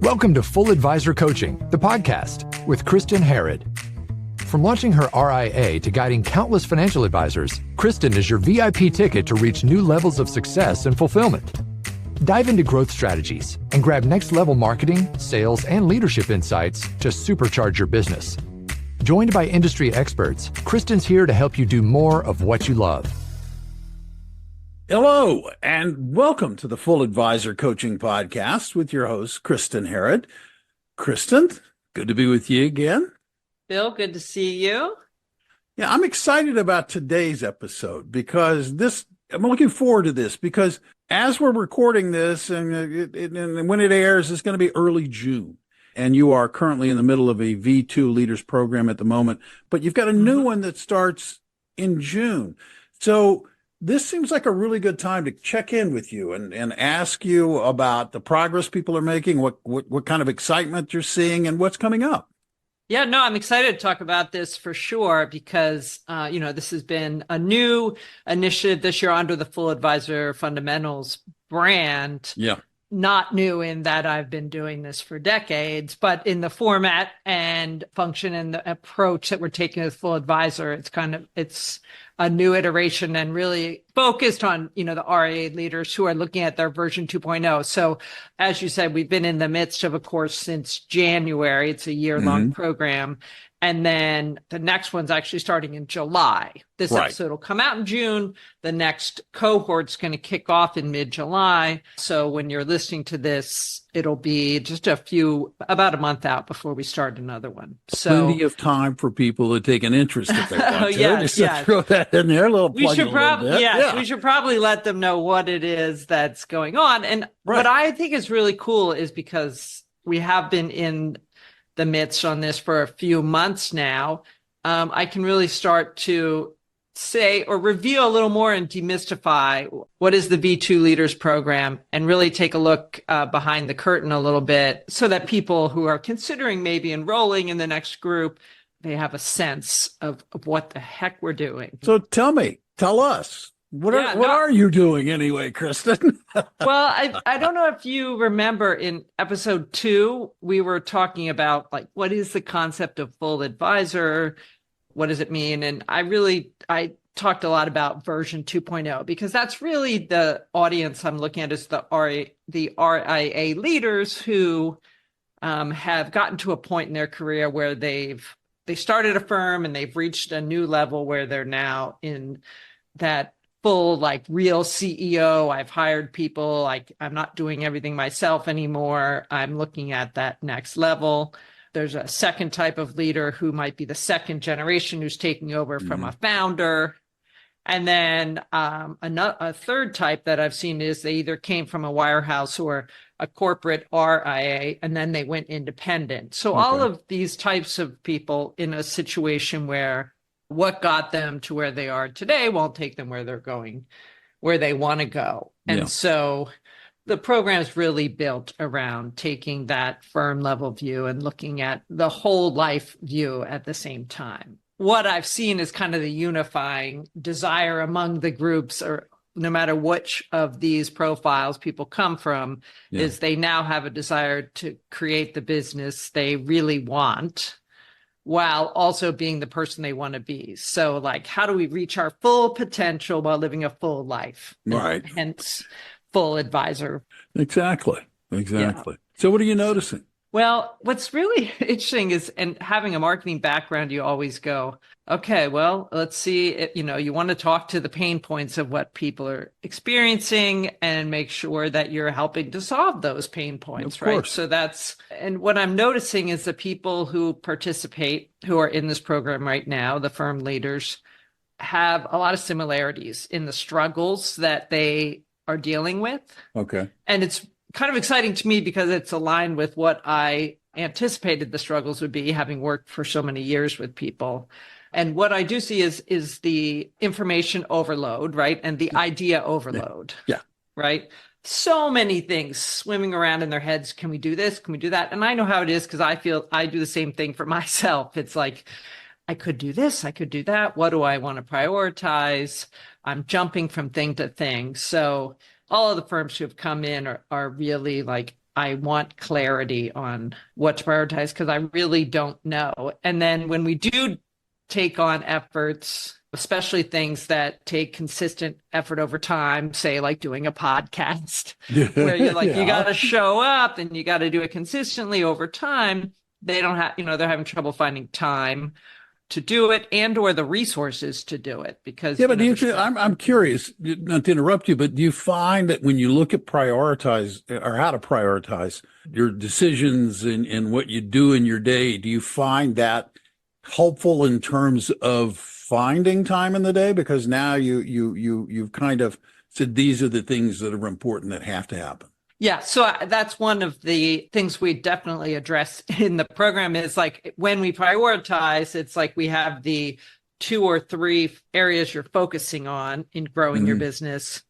Welcome to Full Advisor Coaching, the podcast with Kristin Harad. From launching her RIA to guiding countless financial advisors, Kristin is your VIP ticket to reach new levels of success and fulfillment. Dive into growth strategies and grab next-level marketing, sales, and leadership insights to supercharge your business. Joined by industry experts, Kristin's here to help you do more of what you love. Hello, and welcome to the Full Advisor Coaching Podcast with your host, Kristin Harad. Kristin, good to be with you again. Bill, good to see you. Yeah, I'm excited about today's episode because I'm looking forward to this because as we're recording this and when it airs, it's going to be early June. And you are currently in the middle of a V2 Leaders program at the moment, but you've got a new one that starts in June. So this seems like a really good time to check in with you and ask you about the progress people are making, what kind of excitement you're seeing, and what's coming up. Yeah, no, I'm excited to talk about this for sure because, this has been a new initiative this year under the Full Advisor Fundamentals brand. Yeah. Not new in that I've been doing this for decades, but in the format and function and the approach that we're taking with Full Advisor, it's a new iteration and really focused on, the RIA leaders who are looking at their version 2.0. So as you said, we've been in the midst of a course since January. It's a year-long program. And then the next one's actually starting in July. This episode will come out in June. The next cohort's going to kick off in mid-July. So when you're listening to this, it'll be just about a month out before we start another one. So plenty of time for people to take an interest if they want to. Yes. Throw that in there, a little plug. We should probably let them know what it is that's going on. And what I think is really cool is because we have been in the midst on this for a few months now, I can really start to say or reveal a little more and demystify what is the V2 Leaders program and really take a look behind the curtain a little bit so that people who are considering maybe enrolling in the next group, they have a sense of what the heck we're doing. So tell us. What are you doing anyway, Kristin? Well, I don't know if you remember in episode 2, we were talking about what is the concept of full advisor? What does it mean? And I talked a lot about version 2.0 because that's really the audience I'm looking at is the RIA leaders who have gotten to a point in their career where they started a firm and they've reached a new level where they're now in that full real CEO. I've hired people. I'm not doing everything myself anymore. I'm looking at that next level. There's a second type of leader who might be the second generation who's taking over from a founder. And then a third type that I've seen is they either came from a wirehouse or a corporate RIA, and then they went independent. So all of these types of people in a situation where what got them to where they are today won't take them where they're going, where they want to go. And so the program is really built around taking that firm level view and looking at the whole life view at the same time. What I've seen is kind of the unifying desire among the groups, or no matter which of these profiles people come from, is they now have a desire to create the business they really want, while also being the person they want to be. So how do we reach our full potential while living a full life? Right. Hence, full advisor. Exactly. Yeah. So what are you noticing? Well, what's really interesting is, and having a marketing background, you always go, okay, well, let's see, you want to talk to the pain points of what people are experiencing and make sure that you're helping to solve those pain points, right? So and what I'm noticing is the people who participate, who are in this program right now, the firm leaders, have a lot of similarities in the struggles that they are dealing with. Okay. And it's kind of exciting to me because it's aligned with what I anticipated the struggles would be, having worked for so many years with people. And what I do see is the information overload, right? And the idea overload. Yeah. Right? So many things swimming around in their heads. Can we do this? Can we do that? And I know how it is because I feel I do the same thing for myself. It's I could do this, I could do that. What do I want to prioritize? I'm jumping from thing to thing. So all of the firms who have come in are really I want clarity on what to prioritize because I really don't know. And then when we do take on efforts, especially things that take consistent effort over time, say like doing a podcast, where you're like, you got to show up and you got to do it consistently over time. They don't have, they're having trouble finding time to do it and or the resources to do it because but I'm curious, not to interrupt you, but do you find that when you look at prioritize or how to prioritize your decisions and what you do in your day, do you find that helpful in terms of finding time in the day? Because now you've kind of said these are the things that are important that have to happen. Yeah, so that's one of the things we definitely address in the program is like when we prioritize, it's like we have the 2 or 3 areas you're focusing on in growing your business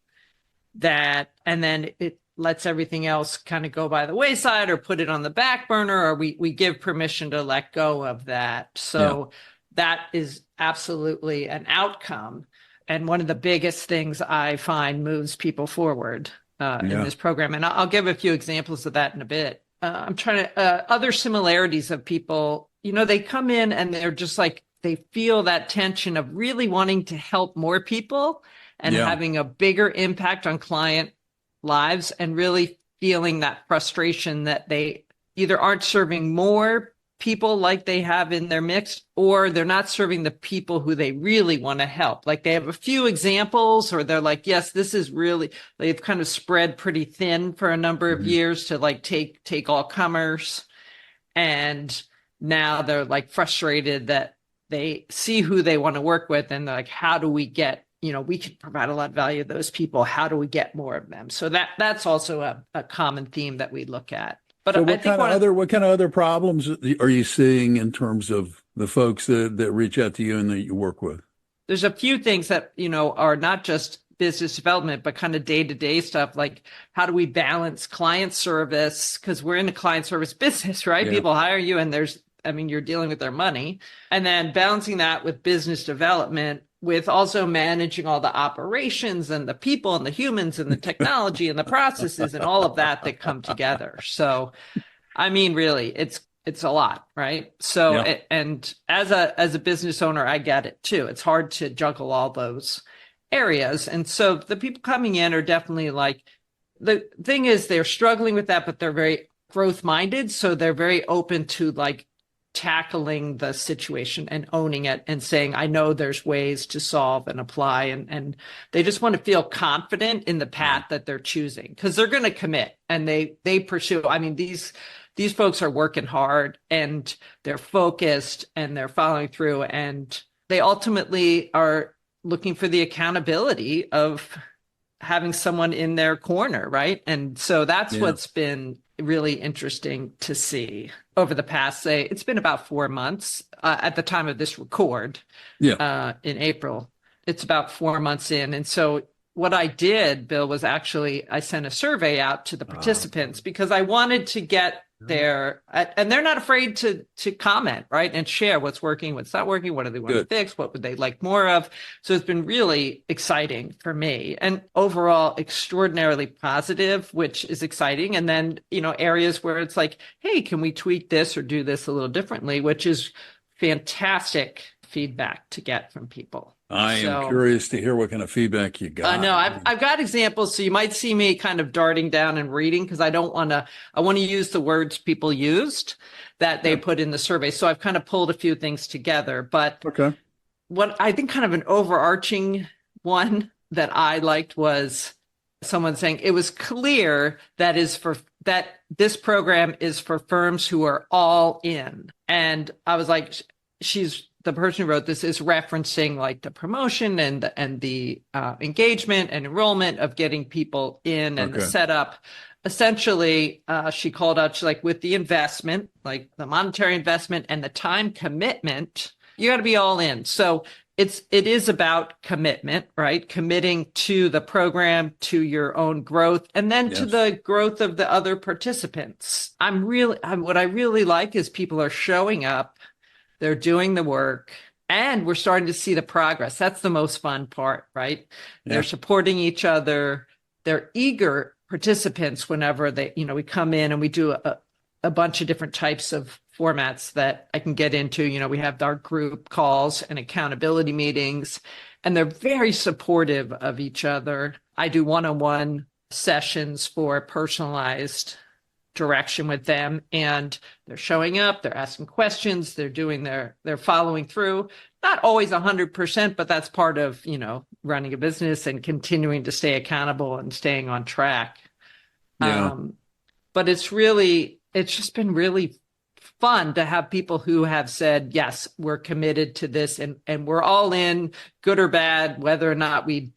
and then it lets everything else kind of go by the wayside or put it on the back burner, or we give permission to let go of that. So that is absolutely an outcome. And one of the biggest things I find moves people forward in this program. And I'll give a few examples of that in a bit. I'm trying to, other similarities of people, they come in and they're just like, they feel that tension of really wanting to help more people and having a bigger impact on client lives and really feeling that frustration that they either aren't serving more people like they have in their mix, or they're not serving the people who they really want to help. Like they have a few examples, or they're like, yes, this is really, they've kind of spread pretty thin for a number of years to like take all comers. And now they're like frustrated that they see who they want to work with. And they're like, how do we get, we could provide a lot of value to those people. How do we get more of them? So that's also a common theme that we look at. But so what kind of other problems are you seeing in terms of the folks that reach out to you and that you work with? There's a few things that, are not just business development, but kind of day-to-day stuff. Like how do we balance client service? Because we're in a client service business, right? Yeah. People hire you and you're dealing with their money. And then balancing that with business development, with also managing all the operations and the people and the humans and the technology and the processes and all of that come together. So, really, it's a lot, right? So, and as a business owner, I get it too. It's hard to juggle all those areas. And so the people coming in are definitely like, the thing is they're struggling with that, but they're very growth minded. So they're very open to like tackling the situation and owning it and saying, I know there's ways to solve and apply. And they just want to feel confident in the path that they're choosing because they're going to commit and they pursue. These folks are working hard and they're focused and they're following through and they ultimately are looking for the accountability of having someone in their corner, right? And so that's what's been really interesting to see over the past, it's been about 4 months at the time of this record in April. It's about 4 months in. And so what I did, Bill, was actually I sent a survey out to the participants because I wanted to get and they're not afraid to comment, right? And share what's working, what's not working, what do they want to fix, what would they like more of? So it's been really exciting for me and overall extraordinarily positive, which is exciting. And then, areas where it's like, hey, can we tweak this or do this a little differently, which is fantastic feedback to get from people. I am curious to hear what kind of feedback you got. I know I've got examples, so you might see me kind of darting down and reading because I want to use the words people used that they put in the survey. So I've kind of pulled a few things together. But what I think kind of an overarching one that I liked was someone saying it was clear that this program is for firms who are all in. And I was like, the person who wrote this is referencing like the promotion and the engagement and enrollment of getting people in and the setup. Essentially, she called out, she's like, with the investment, like the monetary investment and the time commitment, you got to be all in. So it is about commitment, right? Committing to the program, to your own growth, and then to the growth of the other participants. What I really like is people are showing up. They're doing the work and we're starting to see the progress. That's the most fun part, right? Yeah. They're supporting each other. They're eager participants whenever we come in, and we do a bunch of different types of formats that I can get into. We have our group calls and accountability meetings, and they're very supportive of each other. I do one-on-one sessions for personalized direction with them, and they're showing up, they're asking questions, they're following through. Not always 100%, but that's part of, running a business and continuing to stay accountable and staying on track. Yeah. But it's just been really fun to have people who have said, yes, we're committed to this, and we're all in, good or bad, whether or not we,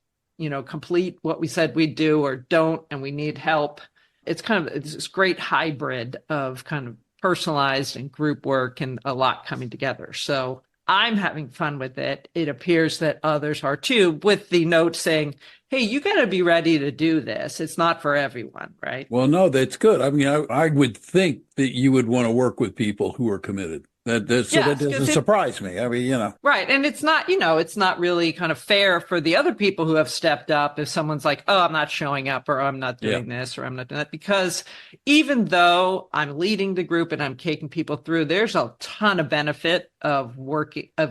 complete what we said we'd do or don't, and we need help. It's this great hybrid of kind of personalized and group work and a lot coming together. So I'm having fun with it. It appears that others are too, with the note saying, hey, you got to be ready to do this. It's not for everyone, right? Well, no, that's good. I mean, I would think that you would want to work with people who are committed. That doesn't surprise me. I mean, Right. And it's not, it's not really kind of fair for the other people who have stepped up if someone's like, oh, I'm not showing up, or I'm not doing this, or I'm not doing that. Because even though I'm leading the group and I'm taking people through, there's a ton of benefit of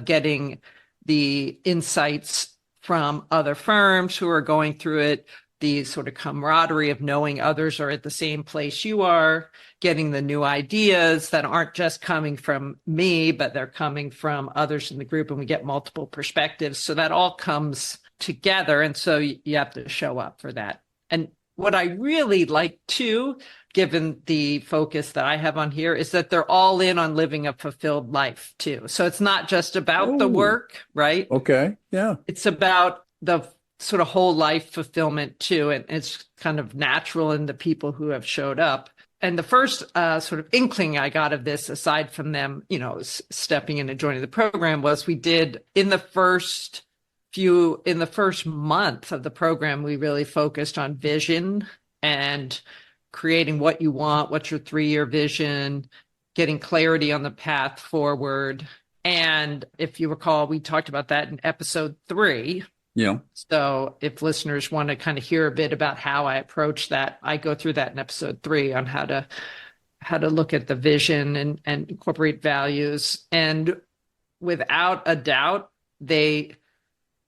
getting the insights from other firms who are going through it, the sort of camaraderie of knowing others are at the same place you are, getting the new ideas that aren't just coming from me, but they're coming from others in the group, and we get multiple perspectives. So that all comes together. And so you have to show up for that. And what I really like too, given the focus that I have on here, is that they're all in on living a fulfilled life too. So it's not just about the work, right? Okay. Yeah. It's about the sort of whole life fulfillment too. And it's kind of natural in the people who have showed up. And the first sort of inkling I got of this, aside from them, stepping in and joining the program, was we did in the first month of the program, we really focused on vision and creating what you want, what's your 3-year vision, getting clarity on the path forward. And if you recall, we talked about that in episode 3. Yeah. So if listeners want to kind of hear a bit about how I approach that, I go through that in episode 3 on how to look at the vision and incorporate values. And without a doubt,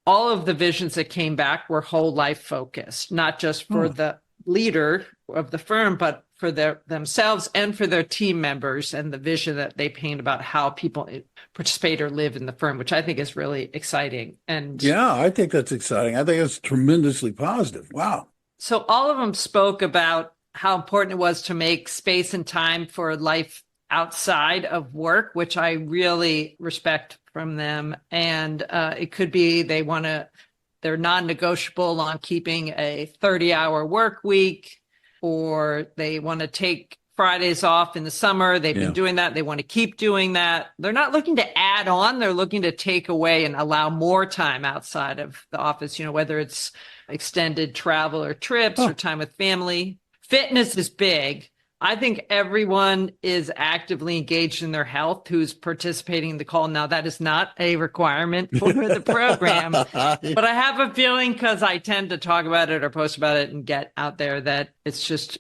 all of the visions that came back were whole life focused, not just for the leader of the firm, but for themselves and for their team members, and the vision that they paint about how people participate or live in the firm, which I think is really exciting. And yeah, I think that's exciting. I think it's tremendously positive. Wow. So all of them spoke about how important it was to make space and time for life outside of work, which I really respect from them. And it could be they're non-negotiable on keeping a 30-hour work week, or they want to take Fridays off in the summer. They've been doing that. They want to keep doing that. They're not looking to add on. They're looking to take away and allow more time outside of the office, whether it's extended travel or trips or time with family. Fitness is big. I think everyone is actively engaged in their health who's participating in the call. Now, that is not a requirement for the program, but I have a feeling, because I tend to talk about it or post about it and get out there, that it's just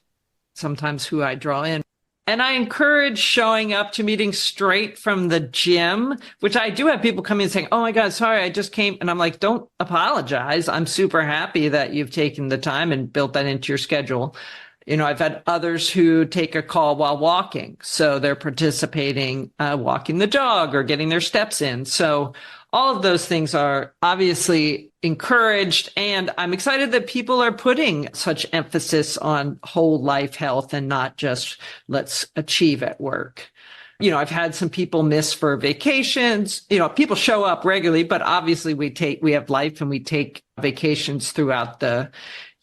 sometimes who I draw in. And I encourage showing up to meetings straight from the gym, which I do have people come in saying, oh my God, sorry, I just came. And I'm like, don't apologize. I'm super happy that you've taken the time and built that into your schedule. I've had others who take a call while walking. So they're participating, walking the dog or getting their steps in. So all of those things are obviously encouraged. And I'm excited that people are putting such emphasis on whole life health and not just let's achieve at work. I've had some people miss for vacations. People show up regularly, but obviously we have life and we take vacations throughout the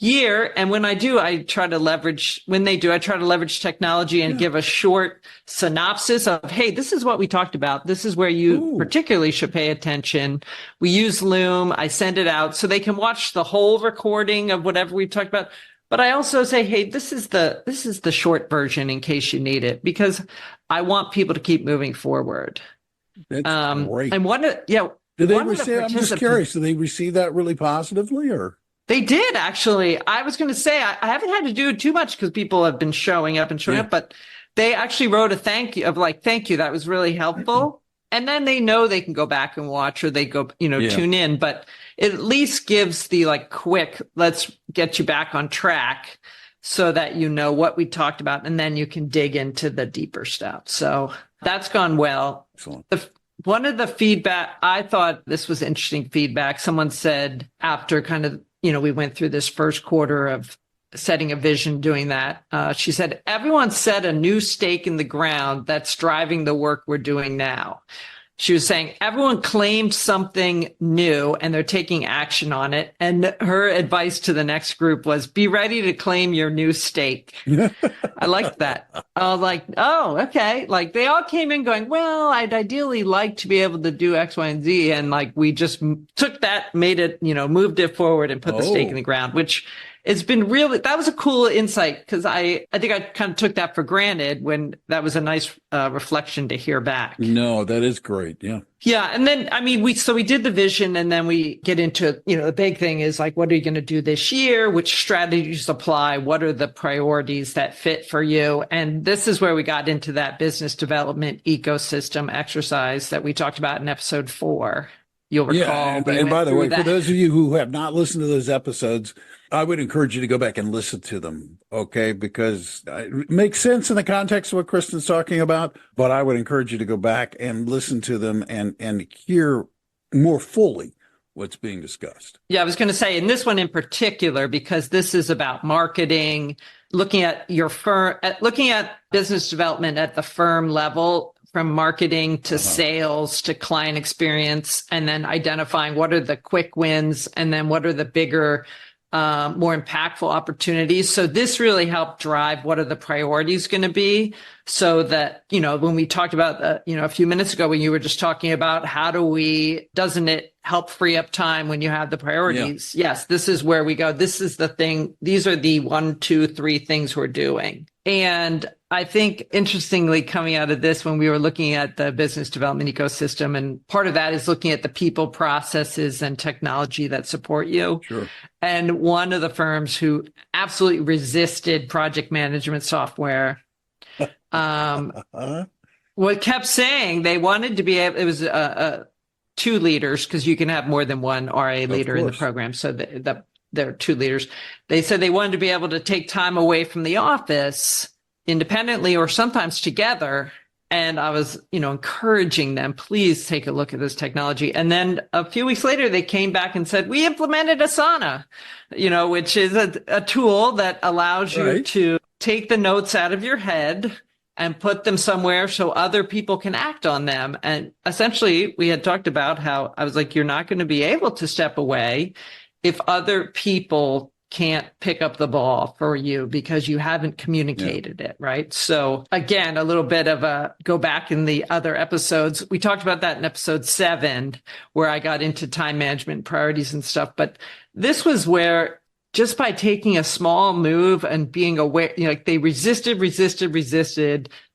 year. And when I do, I try to leverage technology and give a short synopsis of, hey, this is what we talked about. This is where you particularly should pay attention. We use Loom. I send it out so they can watch the whole recording of whatever we've talked about. But I also say, hey, this is the short version in case you need it, because I want people to keep moving forward. That's great. And I'm just curious, do they receive that really positively, or? They did, actually. I was going to say, I haven't had to do it too much because people have been showing up, but they actually wrote a thank you of like, thank you. That was really helpful. And then they know they can go back and watch, or they go, tune in, but it at least gives the like quick, let's get you back on track so that you know what we talked about. And then you can dig into the deeper stuff. So that's gone well. Excellent. One of the feedback, I thought this was interesting feedback. Someone said after kind of, we went through this first quarter of setting a vision, doing that. She said, everyone set a new stake in the ground that's driving the work we're doing now. She was saying everyone claimed something new and they're taking action on it. And her advice to the next group was, be ready to claim your new stake. I liked that. I was like, oh, okay. Like they all came in going, well, I'd ideally like to be able to do X, Y, and Z. And like, we just took that, made it, moved it forward and put the stake in the ground, which it's been really, that was a cool insight, because I think I kind of took that for granted when that was a nice reflection to hear back. No, that is great. Yeah. Yeah. And then, we did the vision, and then we get into, the big thing is like, what are you going to do this year? Which strategies apply? What are the priorities that fit for you? And this is where we got into that business development ecosystem exercise that we talked about in episode 4. You'll recall. Yeah, and by the way, for those of you who have not listened to those episodes, I would encourage you to go back and listen to them, okay? Because it makes sense in the context of what Kristin's talking about, but I would encourage you to go back and listen to them and hear more fully what's being discussed. Yeah, I was going to say, in this one in particular, because this is about marketing, looking at your firm, looking at business development at the firm level, from marketing to sales to client experience, and then identifying what are the quick wins and then what are the bigger, more impactful opportunities. So this really helped drive what are the priorities going to be, so that, when we talked about, a few minutes ago, when you were just talking about doesn't it help free up time when you have the priorities? Yeah. Yes, this is where we go. This is the thing. These are the 1, 2, 3 things we're doing. And I think, interestingly, coming out of this, when we were looking at the business development ecosystem, and part of that is looking at the people, processes, and technology that support you. Sure. And one of the firms who absolutely resisted project management software, what kept saying they wanted to be able, it was 2 leaders, because you can have more than one RIA leader in the program. So there are 2 leaders. They said they wanted to be able to take time away from the office independently or sometimes together. And I was, encouraging them, please take a look at this technology. And then a few weeks later, they came back and said, we implemented Asana, which is a tool that allows you to take the notes out of your head and put them somewhere so other people can act on them. And essentially, we had talked about how I was like, you're not going to be able to step away if other people can't pick up the ball for you because you haven't communicated it, right? So again, a little bit of a go back in the other episodes. We talked about that in episode 7, where I got into time management priorities and stuff. But this was where, just by taking a small move and being aware, like they resisted.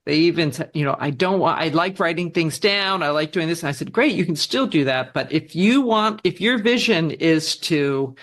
They even said, I like writing things down. I like doing this. And I said, great, you can still do that. But if your vision is to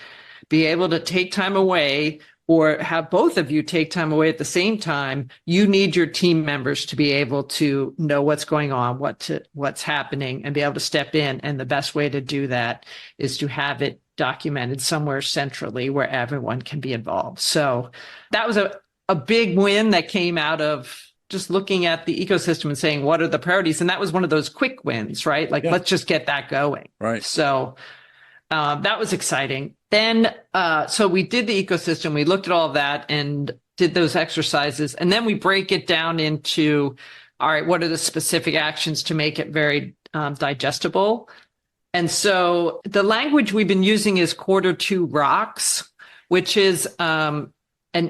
be able to take time away, or have both of you take time away at the same time, you need your team members to be able to know what's going on, what's happening, and be able to step in. And the best way to do that is to have it documented somewhere centrally where everyone can be involved. So that was a big win that came out of just looking at the ecosystem and saying, what are the priorities? And that was one of those quick wins, right? Like, let's just get that going. Right. So that was exciting. Then, so we did the ecosystem, we looked at all of that and did those exercises. And then we break it down into, all right, what are the specific actions to make it very digestible? And so the language we've been using is quarter 2 rocks, which is an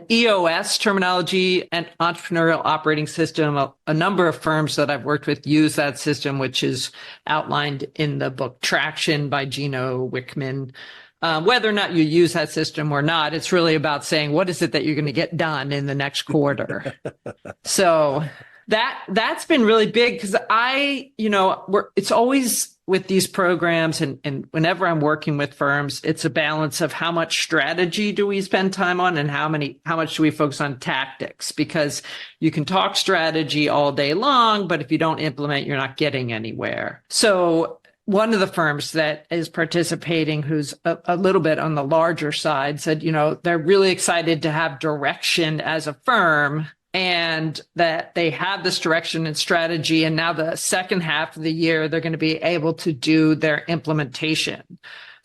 EOS terminology and entrepreneurial operating system. A number of firms that I've worked with use that system, which is outlined in the book Traction by Gino Wickman. Whether or not you use that system or not, it's really about saying, what is it that you're going to get done in the next quarter? So That's been really big because it's always with these programs and whenever I'm working with firms, it's a balance of how much strategy do we spend time on and how much do we focus on tactics, because you can talk strategy all day long, but if you don't implement, you're not getting anywhere. So one of the firms that is participating, who's a little bit on the larger side, said, they're really excited to have direction as a firm, and that they have this direction and strategy. And now the second half of the year, they're going to be able to do their implementation.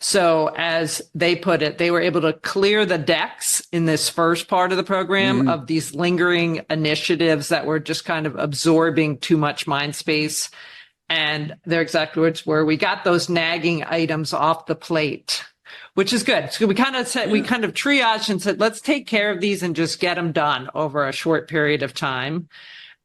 So as they put it, they were able to clear the decks in this first part of the program of these lingering initiatives that were just kind of absorbing too much mind space. And their exact words were, we got those nagging items off the plate, which is good. So we kind of triaged and said, let's take care of these and just get them done over a short period of time.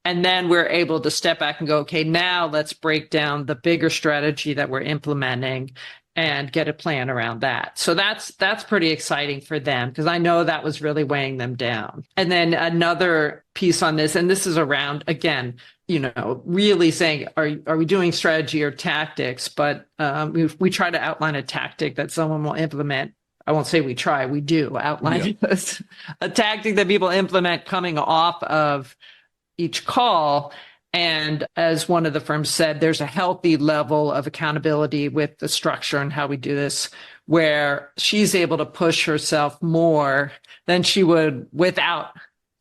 And then we're able to step back and go, okay, now let's break down the bigger strategy that we're implementing and get a plan around that. So that's pretty exciting for them, because I know that was really weighing them down. And then another piece on this, and this is around, again, really saying, are we doing strategy or tactics? But we try to outline a tactic that someone will implement. I won't say we try, we do outline a tactic that people implement coming off of each call. And as one of the firms said, there's a healthy level of accountability with the structure and how we do this, where she's able to push herself more than she would without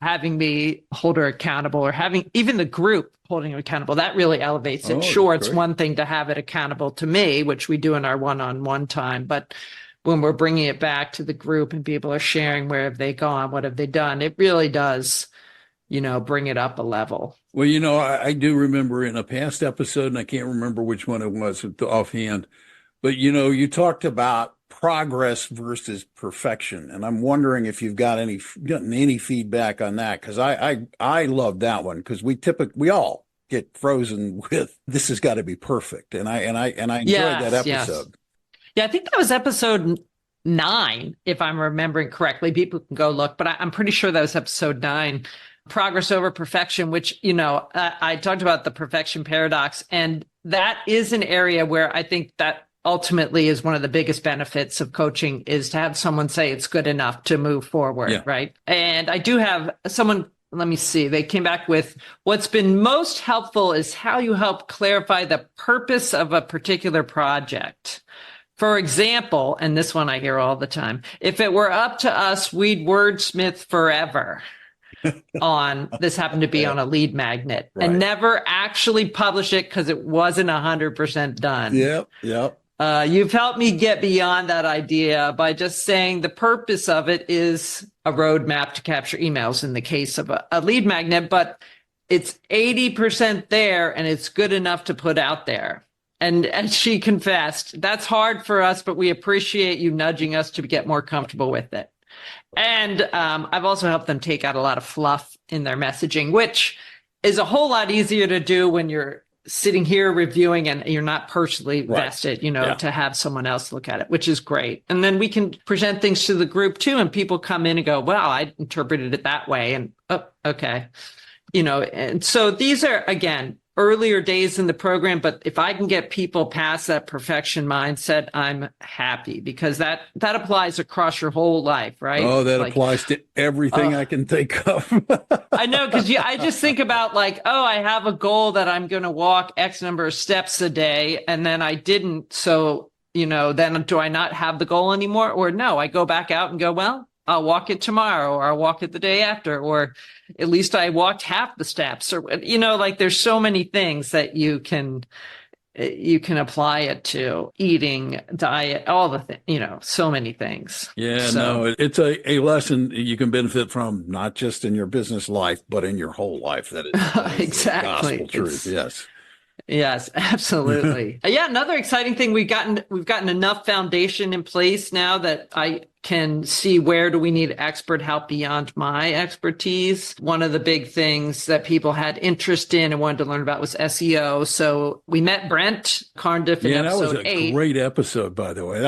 having me hold her accountable, or having even the group holding her accountable. That really elevates it. Sure, it's one thing to have it accountable to me, which we do in our one-on-one time, but when we're bringing it back to the group and people are sharing, where have they gone, what have they done, it really does, bring it up a level. Well, I do remember in a past episode, and I can't remember which one it was offhand, but, you talked about progress versus perfection. And I'm wondering if you've gotten any feedback on that, because I love that one, because we all get frozen with, this has got to be perfect. And I enjoyed that episode. Yes. Yeah, I think that was episode 9, if I'm remembering correctly. People can go look, but I'm pretty sure that was episode 9. Progress over perfection, which, I talked about the perfection paradox. And that is an area where I think that ultimately is one of the biggest benefits of coaching, is to have someone say it's good enough to move forward, right? And I do have someone, let me see, they came back with, what's been most helpful is how you help clarify the purpose of a particular project. For example, and this one I hear all the time, if it were up to us, we'd wordsmith forever. This happened to be on a lead magnet, and never actually publish it because it wasn't 100% done. Yep. You've helped me get beyond that idea by just saying the purpose of it is a roadmap to capture emails in the case of a lead magnet, but it's 80% there and it's good enough to put out there. And she confessed, that's hard for us, but we appreciate you nudging us to get more comfortable with it. And I've also helped them take out a lot of fluff in their messaging, which is a whole lot easier to do when you're sitting here reviewing and you're not personally vested, to have someone else look at it, which is great. And then we can present things to the group too, and people come in and go, well, I interpreted it that way. And okay. And so these are, again, earlier days in the program, but if I can get people past that perfection mindset, I'm happy, because that applies across your whole life, right? Oh, that applies to everything I can think of. I know, because I just think about I have a goal that I'm going to walk X number of steps a day, and then I didn't. So, then do I not have the goal anymore? Or no, I go back out and go, well, I'll walk it tomorrow, or I'll walk it the day after, or at least I walked half the steps, or, there's so many things that you can apply it to: eating, diet, all the things, so many things. Yeah, no, it's a lesson you can benefit from, not just in your business life, but in your whole life. That is exactly gospel truth. Yes. Yes, absolutely. Yeah, another exciting thing, we've gotten enough foundation in place now that can see where do we need expert help beyond my expertise. One of the big things that people had interest in and wanted to learn about was SEO. So we met Brent Carndiff in episode 8. That was a great episode, by the way.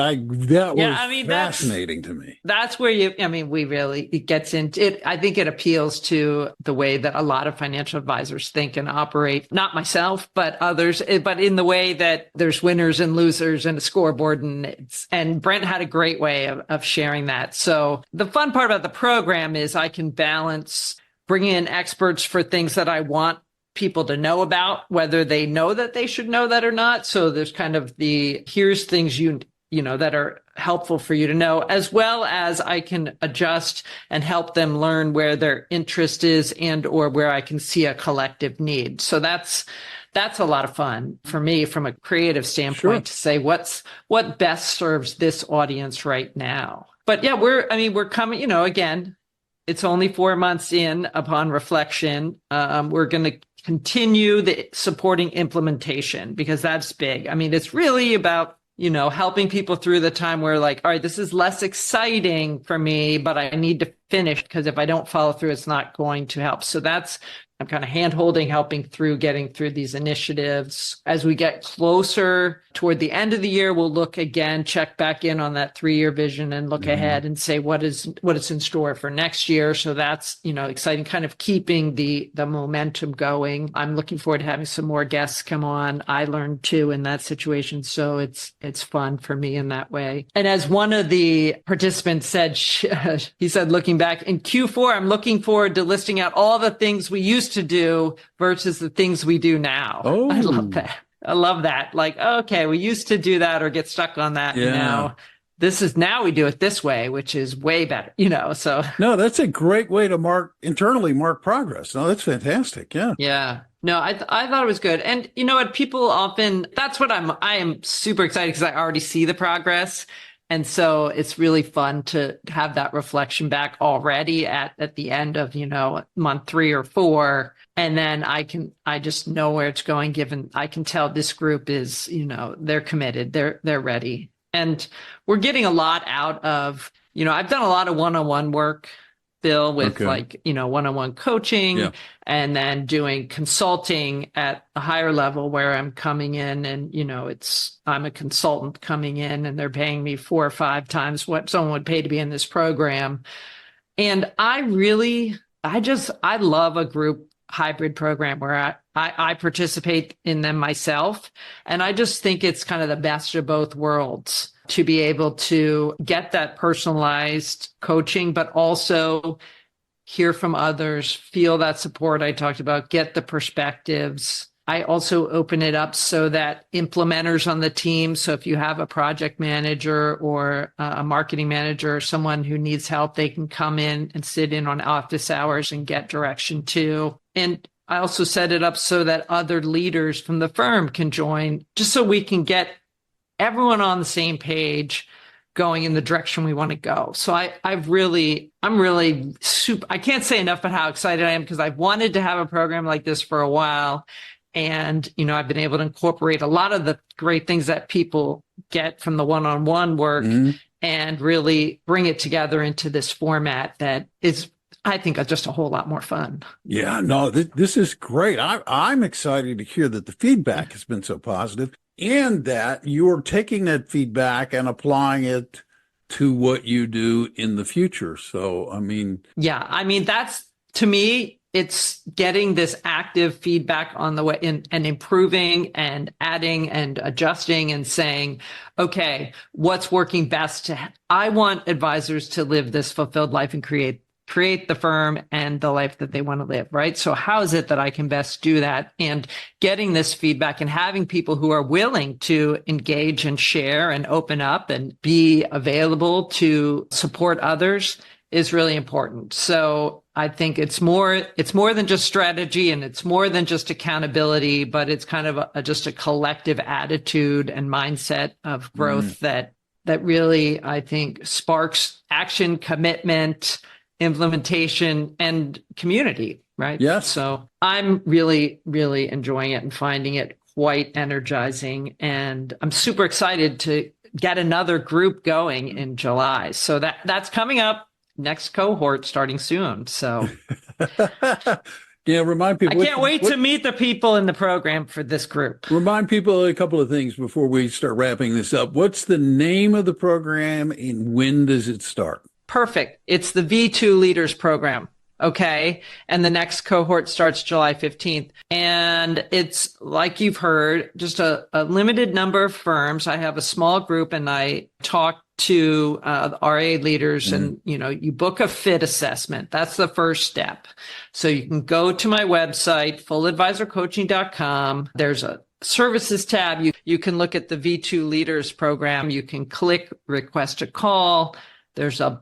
Fascinating to me. That's where it gets into it. I think it appeals to the way that a lot of financial advisors think and operate, not myself, but others, but in the way that there's winners and losers and a scoreboard. And Brent had a great way of sharing that. So the fun part about the program is I can balance bringing in experts for things that I want people to know about, whether they know that they should know that or not. So there's kind of here's things you know that are helpful for you to know, as well as I can adjust and help them learn where their interest is and or where I can see a collective need. So that's a lot of fun for me from a creative standpoint to say what best serves this audience right now. But yeah, we're coming, again, it's only 4 months in upon reflection. We're going to continue the supporting implementation because that's big. It's really about, helping people through the time where like, all right, this is less exciting for me, but I need to finish because if I don't follow through, it's not going to help. So I'm kind of hand-holding, helping through getting through these initiatives. As we get closer toward the end of the year, we'll look again, check back in on that 3-year vision and look ahead and say what is in store for next year. So that's, exciting, kind of keeping the momentum going. I'm looking forward to having some more guests come on. I learned too in that situation. So it's fun for me in that way. And as one of the participants said, he said, looking back in Q4, I'm looking forward to listing out all the things we used to do versus the things we do now. Oh, I love that. Like, okay, we used to do that or get stuck on that. Yeah. Now we do it this way, which is way better, so. No, that's a great way to internally mark progress. No, that's fantastic. Yeah. Yeah. No, I thought it was good. And you know what, people often, that's what I am super excited because I already see the progress. And so it's really fun to have that reflection back already at the end of, month 3 or 4. And then I just know where it's going, given I can tell this group is, they're committed, they're ready. And we're getting a lot out of, I've done a lot of one-on-one work, Bill, with one-on-one coaching and then doing consulting at a higher level where I'm coming in and, I'm a consultant coming in and they're paying me 4 or 5 times what someone would pay to be in this program. And I love a group hybrid program where I participate in them myself. And I just think it's kind of the best of both worlds to be able to get that personalized coaching, but also hear from others, feel that support I talked about, get the perspectives. I also open it up so that implementers on the team, so if you have a project manager or a marketing manager or someone who needs help, they can come in and sit in on office hours and get direction too. And I also set it up so that other leaders from the firm can join, just so we can get everyone on the same page going in the direction we want to go. So I'm really super, I can't say enough about how excited I am because I've wanted to have a program like this for a while. And, I've been able to incorporate a lot of the great things that people get from the one-on-one work and really bring it together into this format that is, I think, just a whole lot more fun. Yeah, no, this is great. I'm excited to hear that the feedback has been so positive and that you're taking that feedback and applying it to what you do in the future. So, that's, to me, it's getting this active feedback on the way and improving and adding and adjusting and saying, okay, what's working best I want advisors to live this fulfilled life and create the firm and the life that they want to live, right? So how is it that I can best do that? And getting this feedback and having people who are willing to engage and share and open up and be available to support others is really important. So I think it's more than just strategy and it's more than just accountability, but it's kind of just a collective attitude and mindset of growth that really, I think, sparks action, commitment, implementation, and community, right? Yes. So I'm really, really enjoying it and finding it quite energizing. And I'm super excited to get another group going in July. So that's coming up. Next cohort starting soon. So yeah, remind people. I can't wait to meet the people in the program for this group. Remind people a couple of things before we start wrapping this up. What's the name of the program and when does it start? Perfect. It's the V2 Leaders program. Okay. And the next cohort starts July 15th. And it's like you've heard, just a limited number of firms. I have a small group and I talk to the RIA leaders and, you book a fit assessment. That's the first step. So you can go to my website, fulladvisorcoaching.com. There's a services tab. You can look at the V2 Leaders program. You can click request a call. There's a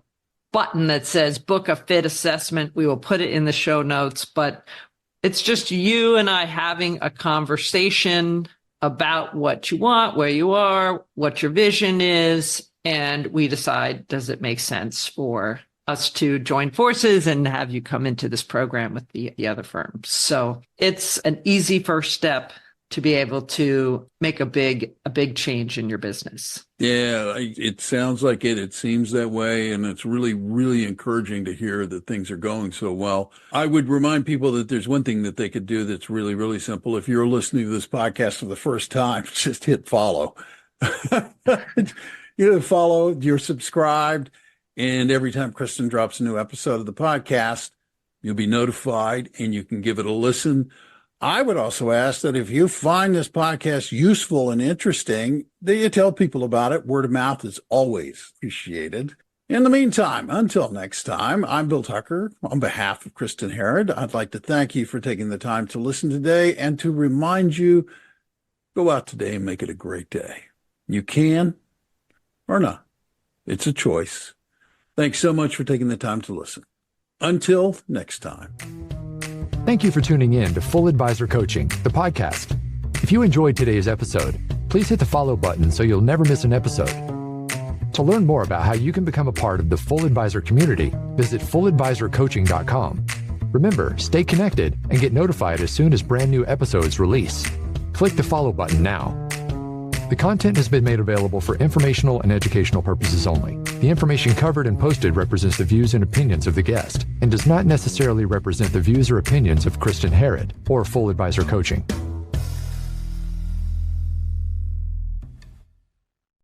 button that says book a fit assessment. We will put it in the show notes, but it's just you and I having a conversation about what you want, where you are, what your vision is. And we decide, does it make sense for us to join forces and have you come into this program with the other firms? So it's an easy first step to be able to make a big change in your business. Yeah, it sounds like it. It seems that way. And it's really, really encouraging to hear that things are going so well. I would remind people that there's one thing that they could do that's really, really simple. If you're listening to this podcast for the first time, just hit follow. You follow, you're subscribed. And every time Kristin drops a new episode of the podcast, you'll be notified and you can give it a listen. I would also ask that if you find this podcast useful and interesting, that you tell people about it. Word of mouth is always appreciated. In the meantime, until next time, I'm Bill Tucker. On behalf of Kristin Harad, I'd like to thank you for taking the time to listen today and to remind you, go out today and make it a great day. You can or not. It's a choice. Thanks so much for taking the time to listen. Until next time. Thank you for tuning in to Full Advisor Coaching, the podcast. If you enjoyed today's episode, please hit the follow button so you'll never miss an episode. To learn more about how you can become a part of the Full Advisor community, visit fulladvisorcoaching.com. Remember, stay connected and get notified as soon as brand new episodes release. Click the follow button now. The content has been made available for informational and educational purposes only. The information covered and posted represents the views and opinions of the guest and does not necessarily represent the views or opinions of Kristin Harad or Full Advisor Coaching.